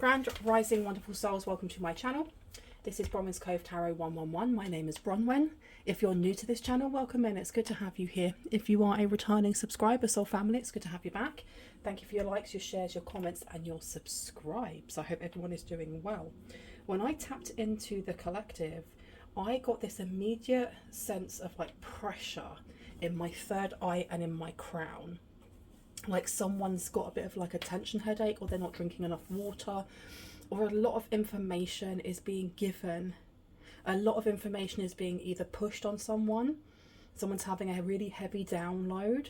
Grand Rising wonderful souls, welcome to my channel. This is Bronwyn's Cove Tarot 111. My name is Bronwyn. If you're new to this channel, welcome in. It's good to have you here. If you are a returning subscriber, soul family, it's good to have you back. Thank you for your likes, your shares, your comments and your subscribes. I hope everyone is doing well. When I tapped into the collective, I got this immediate sense of like pressure in my third eye and in my crown. Like someone's got a bit of like a tension headache, or they're not drinking enough water, or a lot of information is being given. A lot of information is being either pushed on someone. Someone's having a really heavy download.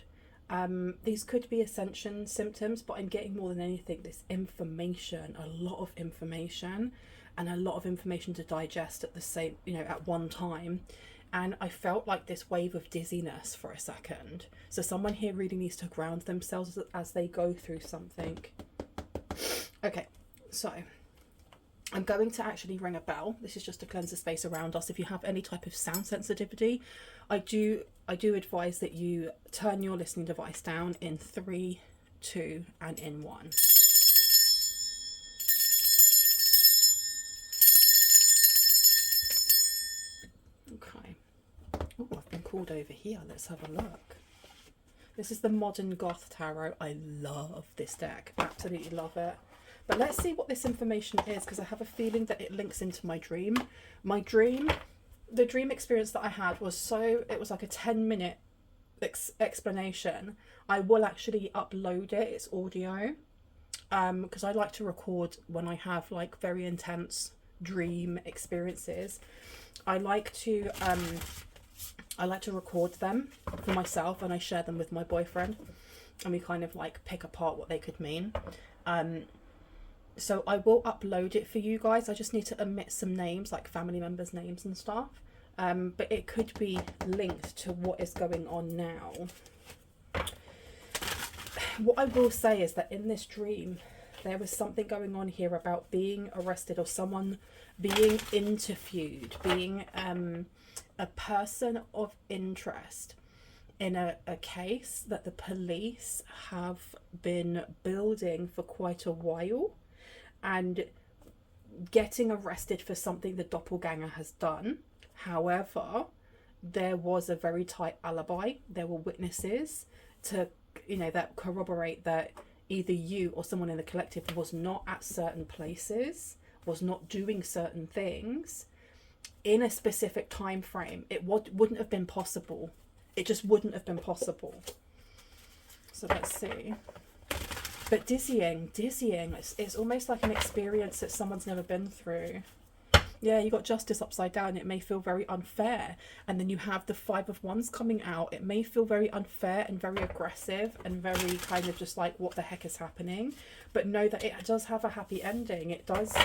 These could be ascension symptoms, but I'm getting more than anything this information, a lot of information, and a lot of information to digest at the same, at one time. And I felt like this wave of dizziness for a second. So someone here really needs to ground themselves as they go through something. Okay, so I'm going to actually ring a bell. This is just to cleanse the space around us. If you have any type of sound sensitivity, I do advise that you turn your listening device down in 3, 2, and in 1. Okay. Oh, I've been called over here. Let's have a look. This is the Modern Goth Tarot. I love this deck. Absolutely love it. But let's see what this information is, because I have a feeling that it links into my dream. The dream experience that I had was it was like a 10-minute explanation. I will actually upload it. It's audio. Because I like to record when I have like very intense dream experiences. I like to record them for myself, and I share them with my boyfriend, and we kind of like pick apart what they could mean. So I will upload it for you guys. I just need to omit some names, like family members' names and stuff. But it could be linked to what is going on now. What I will say is that in this dream, there was something going on here about being arrested, or someone being interviewed, being a person of interest in a case that the police have been building for quite a while, and getting arrested for something the doppelganger has done. However, there was a very tight alibi. There were witnesses to, that corroborate that either you or someone in the collective was not at certain places, was not doing certain things in a specific time frame. It wouldn't have been possible. It just wouldn't have been possible. So let's see. But dizzying. It's almost like an experience that someone's never been through. Yeah, you got justice upside down. It may feel very unfair. And then you have the 5 of Wands coming out. It may feel very unfair and very aggressive and very kind of just like, what the heck is happening? But know that it does have a happy ending. It does.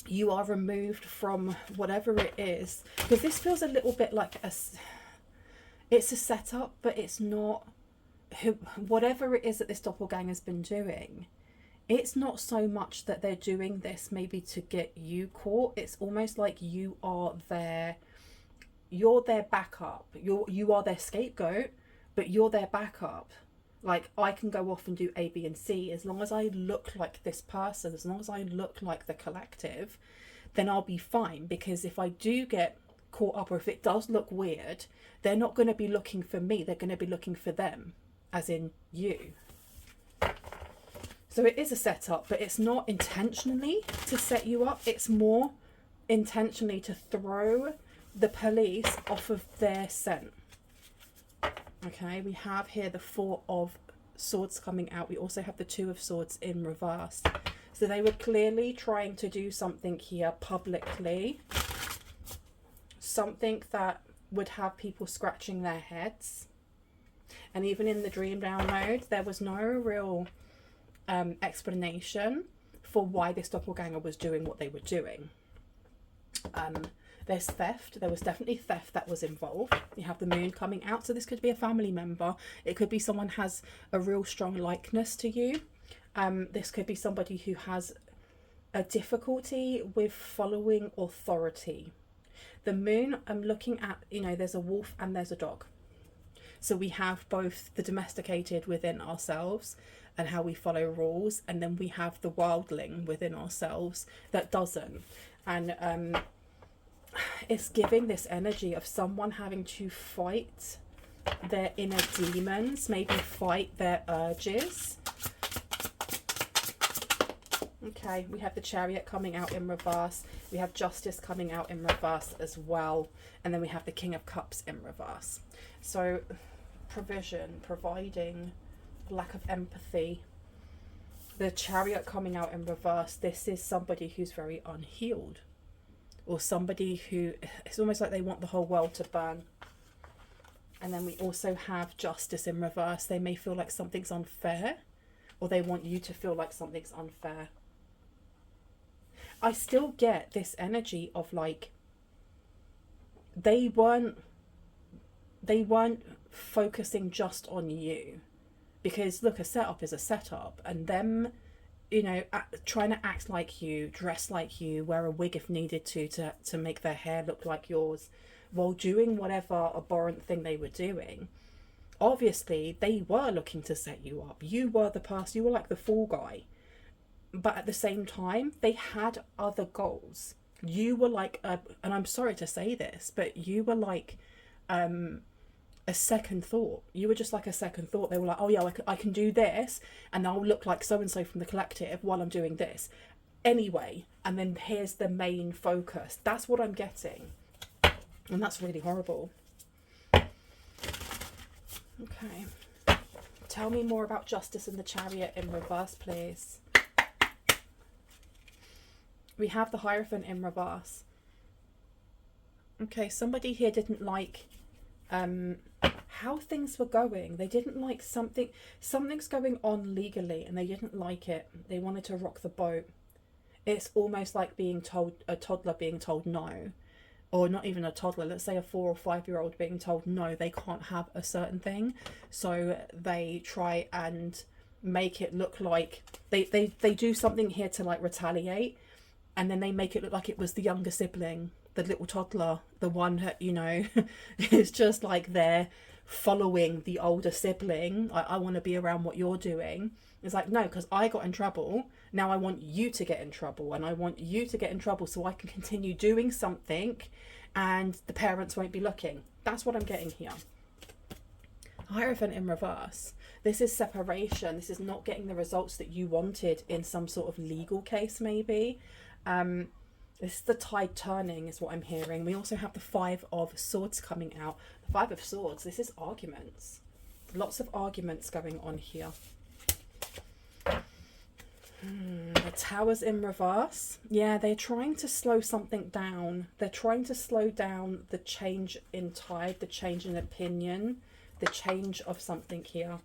You are removed from whatever it is. Because this feels a little bit like it's a setup, but it's not. Whatever it is that this doppelganger's been doing, it's not so much that they're doing this maybe to get you caught. It's almost like you're their backup. You are their scapegoat, but you're their backup. Like, I can go off and do A, B, and C. As long as I look like this person, as long as I look like the collective, then I'll be fine. Because if I do get caught up, or if it does look weird, they're not going to be looking for me. They're going to be looking for them, as in you. So it is a setup, but it's not intentionally to set you up. It's more intentionally to throw the police off of their scent. Okay, we have here the 4 of Swords coming out. We also have the 2 of Swords in reverse. So they were clearly trying to do something here publicly. Something that would have people scratching their heads. And even in the dream download, there was no real explanation for why this doppelganger was doing what they were doing. There's theft. There was definitely theft that was involved. You have the moon coming out, so this could be a family member. It could be someone has a real strong likeness to you. This could be somebody who has a difficulty with following authority. The moon, I'm looking at, there's a wolf and there's a dog. So we have both the domesticated within ourselves and how we follow rules, and then we have the wildling within ourselves that doesn't. And it's giving this energy of someone having to fight their inner demons, maybe fight their urges. Okay, we have the Chariot coming out in reverse. We have Justice coming out in reverse as well. And then we have the King of Cups in reverse. So, provision, providing, lack of empathy. The Chariot coming out in reverse. This is somebody who's very unhealed. Or somebody who, it's almost like they want the whole world to burn. And then we also have Justice in reverse. They may feel like something's unfair. Or they want you to feel like something's unfair. I still get this energy of like they weren't focusing just on you, because look, a setup is a setup, and them, you know, trying to act like you, dress like you, wear a wig if needed to make their hair look like yours, while doing whatever abhorrent thing they were doing. Obviously they were looking to set you up. You were the person, you were like the fall guy. But at the same time, they had other goals. You were like, and I'm sorry to say this, but you were like a second thought. You were just like a second thought. They were like, oh yeah, I can do this, and I'll look like so-and-so from the collective while I'm doing this. Anyway, and then here's the main focus. That's what I'm getting. And that's really horrible. Okay. Tell me more about Justice and the Chariot in reverse, please. We have the Hierophant in reverse. Okay, somebody here didn't like how things were going. They didn't like something's going on legally, and they didn't like it. They wanted to rock the boat. It's almost like being told, a toddler being told no, or not even a toddler, let's say a 4 or 5 year old being told no, they can't have a certain thing. So they try and make it look like they do something here to like retaliate. And then they make it look like it was the younger sibling, the little toddler, the one that, you know, is just like they're following the older sibling. I want to be around what you're doing. It's like, no, because I got in trouble. Now I want you to get in trouble. And I want you to get in trouble so I can continue doing something and the parents won't be looking. That's what I'm getting here. Hierophant in reverse. This is separation. This is not getting the results that you wanted in some sort of legal case, maybe. This is the tide turning is what I'm hearing. We also have the 5 of Swords coming out. The 5 of Swords, this is arguments. Lots of arguments going on here. The Tower's in reverse. Yeah, they're trying to slow something down. They're trying to slow down the change in tide, the change in opinion, the change of something here.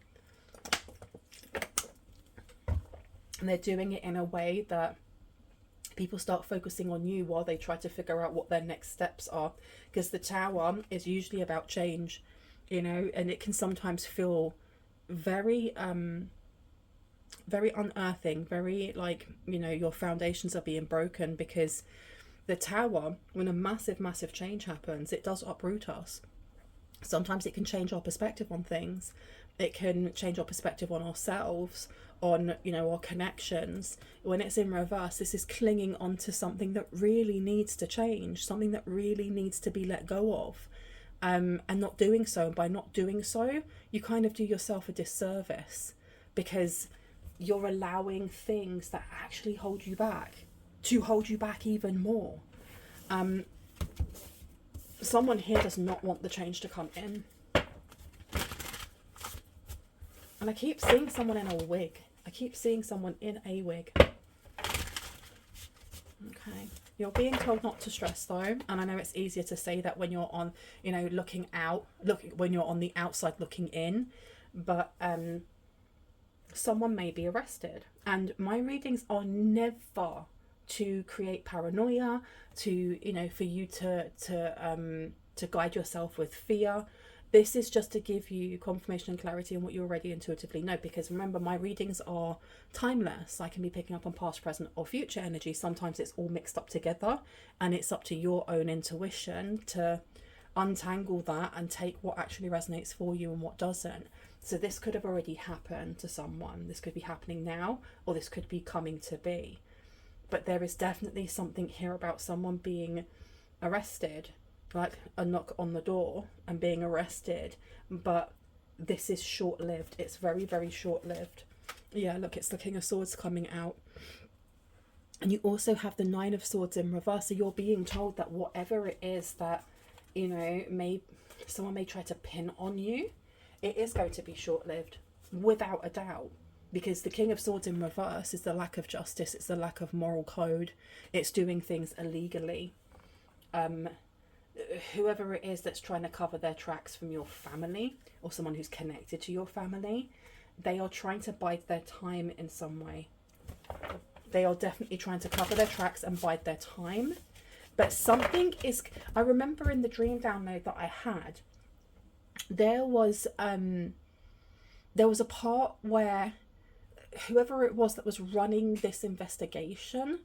And they're doing it in a way that people start focusing on you while they try to figure out what their next steps are. Because the Tower is usually about change, you know, and it can sometimes feel very very unearthing, very like, you know, your foundations are being broken, because the Tower, when a massive change happens, it does uproot us. Sometimes it can change our perspective on things. It can change our perspective on ourselves, on, you know, our connections. When it's in reverse, this is clinging onto something that really needs to change, something that really needs to be let go of, and not doing so. And by not doing so, you kind of do yourself a disservice, because you're allowing things that actually hold you back to hold you back even more. Someone here does not want the change to come in. And I keep seeing someone in a wig. I keep seeing someone in a wig. Okay. You're being told not to stress though. And I know it's easier to say that when you're on, you know, looking out, when you're on the outside looking in. But someone may be arrested. And my readings are never to create paranoia, to, you know, for you to guide yourself with fear. This is just to give you confirmation and clarity on what you already intuitively know, because remember, my readings are timeless. I can be picking up on past, present or future energy. Sometimes it's all mixed up together, and it's up to your own intuition to untangle that and take what actually resonates for you and what doesn't. So this could have already happened to someone. This could be happening now, or this could be coming to be. But there is definitely something here about someone being arrested, like a knock on the door and being arrested. But this is short-lived. It's very, very short-lived. Yeah, look, it's the King of Swords coming out. And you also have the Nine of Swords in reverse. So you're being told that whatever it is that, you know, someone may try to pin on you, it is going to be short-lived, without a doubt. Because the King of Swords in reverse is the lack of justice. It's the lack of moral code. It's doing things illegally. Whoever it is that's trying to cover their tracks from your family, or someone who's connected to your family, they are trying to bide their time in some way. They are definitely trying to cover their tracks and bide their time. But something is... I remember in the dream download that I had, there was a part where whoever it was that was running this investigation,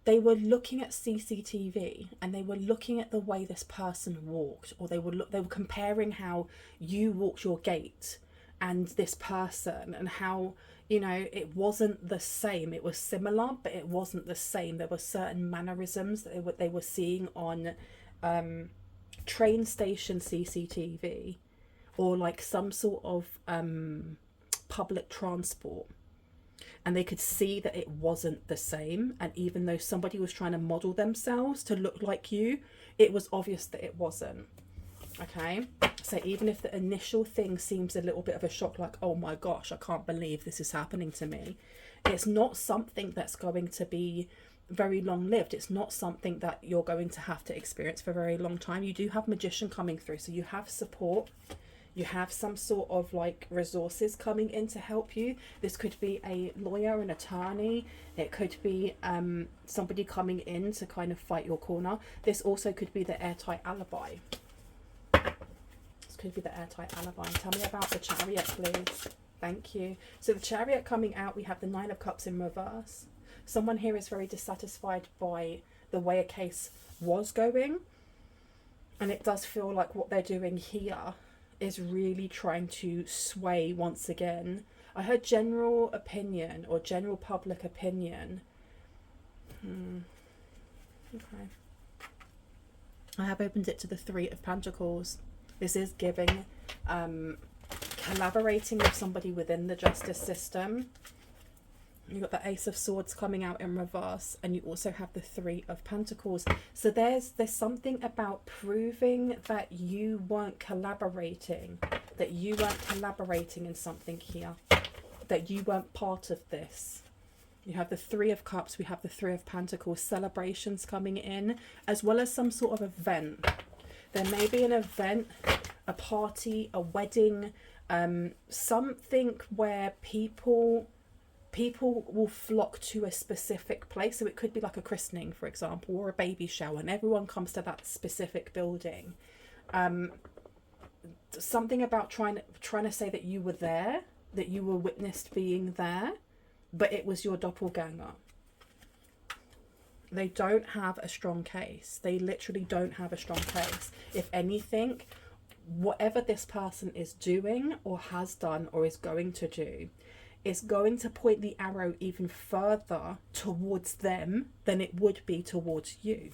they were looking at CCTV and they were looking at the way this person walked, or they were comparing how you walked your gait and this person, and how, you know, it wasn't the same. It was similar, but it wasn't the same. There were certain mannerisms that they were seeing on train station CCTV, or like some sort of public transport. And they could see that it wasn't the same. And even though somebody was trying to model themselves to look like you, it was obvious that it wasn't. Okay? So even if the initial thing seems a little bit of a shock, like, oh my gosh, I can't believe this is happening to me, it's not something that's going to be very long-lived. It's not something that you're going to have to experience for a very long time. You do have Magician coming through, so you have support. You have some sort of like resources coming in to help you. This could be a lawyer, an attorney. It could be somebody coming in to kind of fight your corner. This also could be the airtight alibi. This could be the airtight alibi. Tell me about the Chariot, please. Thank you. So the Chariot coming out, we have the Nine of Cups in reverse. Someone here is very dissatisfied by the way a case was going. And it does feel like what they're doing here is really trying to sway once again. I heard general opinion or general public opinion. Okay. I have opened it to the Three of Pentacles. This is giving collaborating with somebody within the justice system. You've got the Ace of Swords coming out in reverse, and you also have the Three of Pentacles. So there's something about proving that you weren't collaborating, in something here, that you weren't part of this. You have the Three of Cups, we have the Three of Pentacles, celebrations coming in, as well as some sort of event. There may be an event, a party, a wedding, something where people will flock to a specific place. So it could be like a christening, for example, or a baby shower, and everyone comes to that specific building. Something about trying to say that you were there, that you were witnessed being there, but it was your doppelganger. They don't have a strong case. They literally don't have a strong case. If anything, whatever this person is doing or has done or is going to do, is going to point the arrow even further towards them than it would be towards you.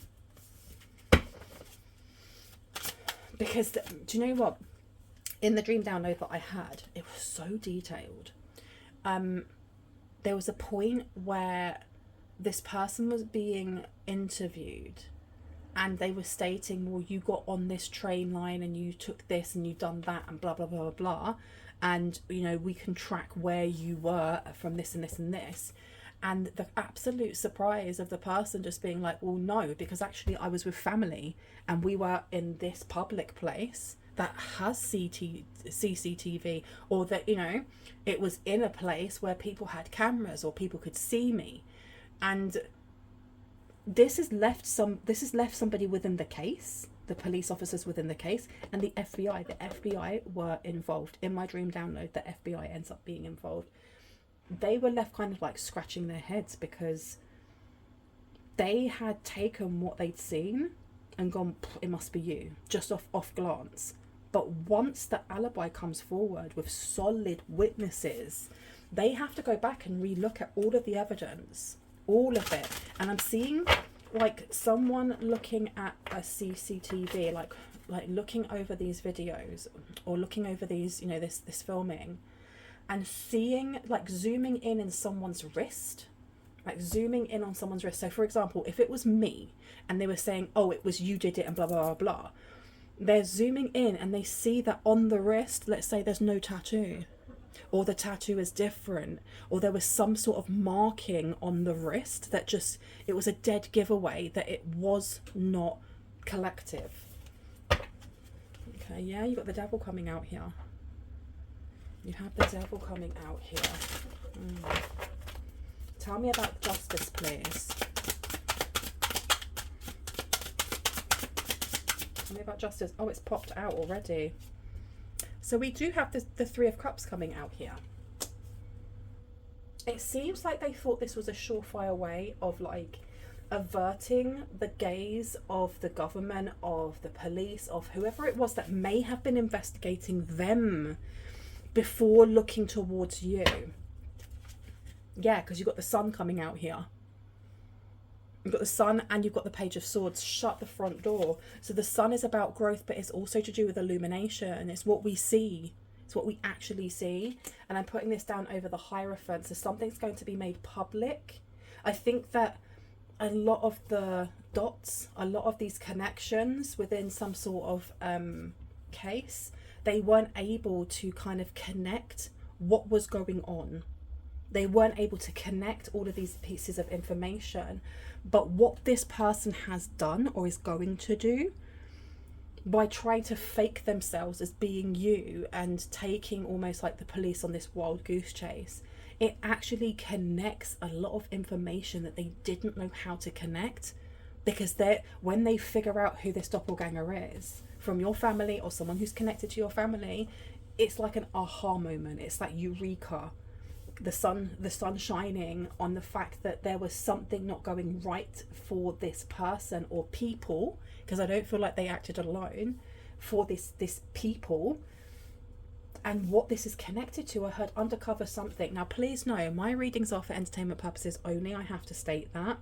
Because, do you know what? In the dream download that I had, it was so detailed. There was a point where this person was being interviewed and they were stating, well, you got on this train line and you took this and you done that and blah, blah, blah, blah, blah. And, you know, we can track where you were from this and this and this. And the absolute surprise of the person just being like, well, no, because actually I was with family and we were in this public place that has CCTV, or that, you know, it was in a place where people had cameras or people could see me. And this has left somebody within the case, the police officers within the case, and the FBI. The FBI were involved. In my dream download, the FBI ends up being involved. They were left kind of like scratching their heads because they had taken what they'd seen and gone, it must be you, just off glance. But once the alibi comes forward with solid witnesses, they have to go back and relook at all of the evidence, all of it. And I'm seeing like someone looking at a CCTV, like looking over these videos or looking over these, you know, this filming, and seeing, like, zooming in someone's wrist, like zooming in on someone's wrist. So for example, if it was me and they were saying, oh, it was you did it and blah blah blah blah, they're zooming in and they see that on the wrist, let's say there's no tattoo, or the tattoo is different, or there was some sort of marking on the wrist that just, it was a dead giveaway that it was not collective. Okay, yeah, you got the devil coming out here. You have the devil coming out here. Tell me about justice, please. Tell me about justice. Oh, it's popped out already. So we do have the Three of Cups coming out here. It seems like they thought this was a surefire way of, like, averting the gaze of the government, of the police, of whoever it was that may have been investigating them before looking towards you. Yeah, because you've got the sun coming out here. You've got the sun and you've got the Page of Swords. Shut the front door. So the sun is about growth, but it's also to do with illumination. It's what we see. It's what we actually see. And I'm putting this down over the Hierophant. So something's going to be made public. I think that a lot of the dots, a lot of these connections within some sort of case, they weren't able to kind of connect what was going on. They weren't able to connect all of these pieces of information. But what this person has done or is going to do by trying to fake themselves as being you and taking almost like the police on this wild goose chase, it actually connects a lot of information that they didn't know how to connect, because when they figure out who this doppelganger is from your family or someone who's connected to your family, it's like an aha moment. It's like eureka. The sun shining on the fact that there was something not going right for this person or people, because I don't feel like they acted alone, for this people, and what this is connected to. I heard undercover something. Now please know, my readings are for entertainment purposes only. I have to state that.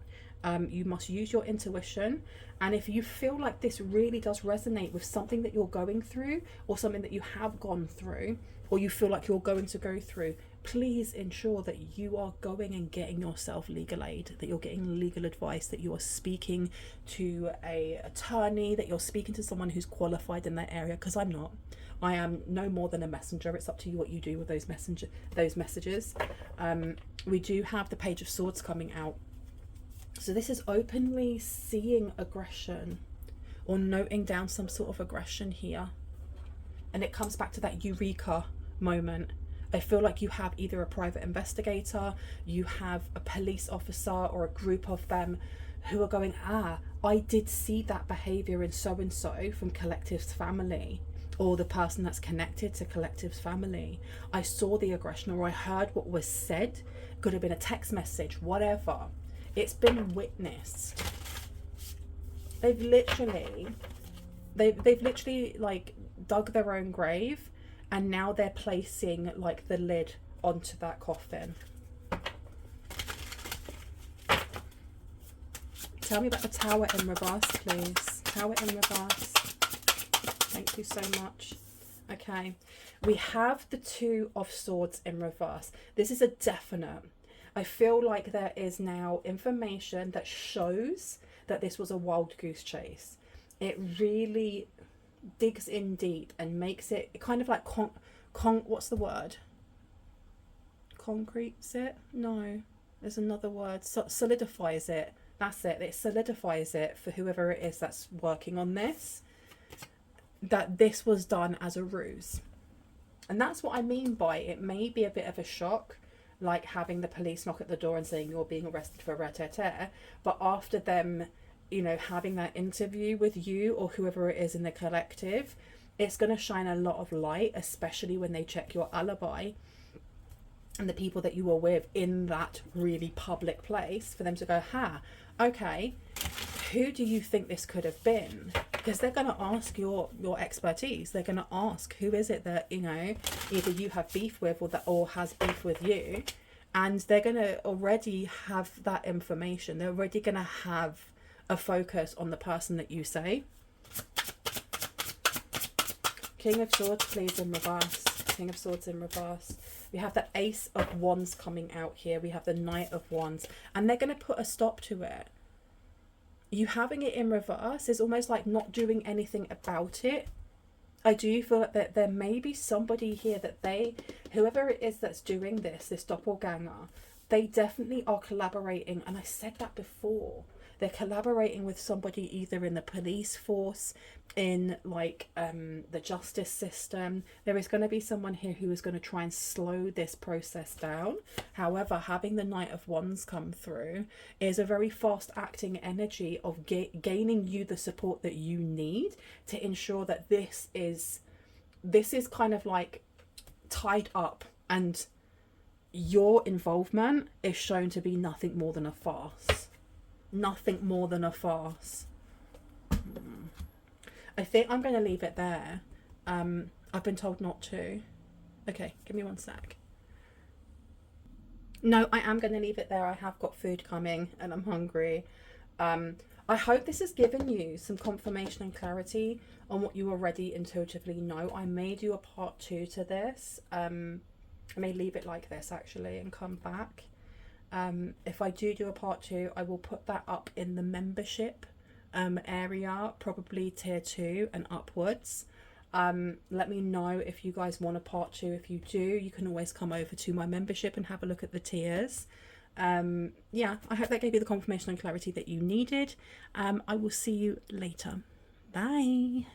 You must use your intuition, and if you feel like this really does resonate with something that you're going through, or something that you have gone through, or you feel like you're going to go through, please ensure that you are going and getting yourself legal aid, that you're getting legal advice, that you are speaking to an attorney, that you're speaking to someone who's qualified in that area, because I'm not. I am no more than a messenger. It's up to you what you do with those messages. We do have the Page of Swords coming out. So this is openly seeing aggression or noting down some sort of aggression here. And it comes back to that eureka moment. I feel like you have either a private investigator, you have a police officer or a group of them who are going, I did see that behaviour in so-and-so from Collective's family, or the person that's connected to Collective's family. I saw the aggression, or I heard what was said. Could have been a text message, whatever. It's been witnessed. They've literally like dug their own grave, and now they're placing like the lid onto that coffin. Tell me about the Tower in reverse, please. Tower in reverse. Thank you so much. Okay, we have the Two of Swords in reverse. This is a definite. I feel like there is now information that shows that this was a wild goose chase. It really digs in deep and makes it kind of like what's the word? Concretes it? No, there's another word. Solidifies it. That's it. It solidifies it for whoever it is that's working on this, that this was done as a ruse. And that's what I mean by it may be a bit of a shock, like having the police knock at the door and saying you're being arrested for rat-tat-tat, but after them, you know, having that interview with you or whoever it is in the collective, it's going to shine a lot of light, especially when they check your alibi and the people that you were with in that really public place, for them to go, okay, who do you think this could have been? Because they're going to ask your expertise. They're going to ask, who is it that, you know, either you have beef with or has beef with you. And they're going to already have that information. They're already going to have a focus on the person that you say. King of Swords, please, in reverse. King of Swords in reverse. We have the Ace of Wands coming out here. We have the Knight of Wands. And they're going to put a stop to it. You having it in reverse is almost like not doing anything about it. I do feel that there may be somebody here that whoever it is that's doing this doppelganger, they definitely are collaborating. And I said that before. They're collaborating with somebody either in the police force, in like the justice system. There is going to be someone here who is going to try and slow this process down. However, having the Knight of Wands come through is a very fast acting energy of gaining you the support that you need to ensure that this is kind of like tied up, and your involvement is shown to be nothing more than a farce. Nothing more than a farce. I think I'm going to leave it there. I've been told not to. Okay, give me one sec. No, I am going to leave it there. I have got food coming and I'm hungry. I hope this has given you some confirmation and clarity on what you already intuitively know. I may do a part 2 to this. I may leave it like this actually and come back. If I do a part 2, I will put that up in the membership area, probably tier 2 and upwards. Let me know if you guys want a part 2. If you do, you can always come over to my membership and have a look at the tiers. Yeah, I hope that gave you the confirmation and clarity that you needed. I will see you later. Bye.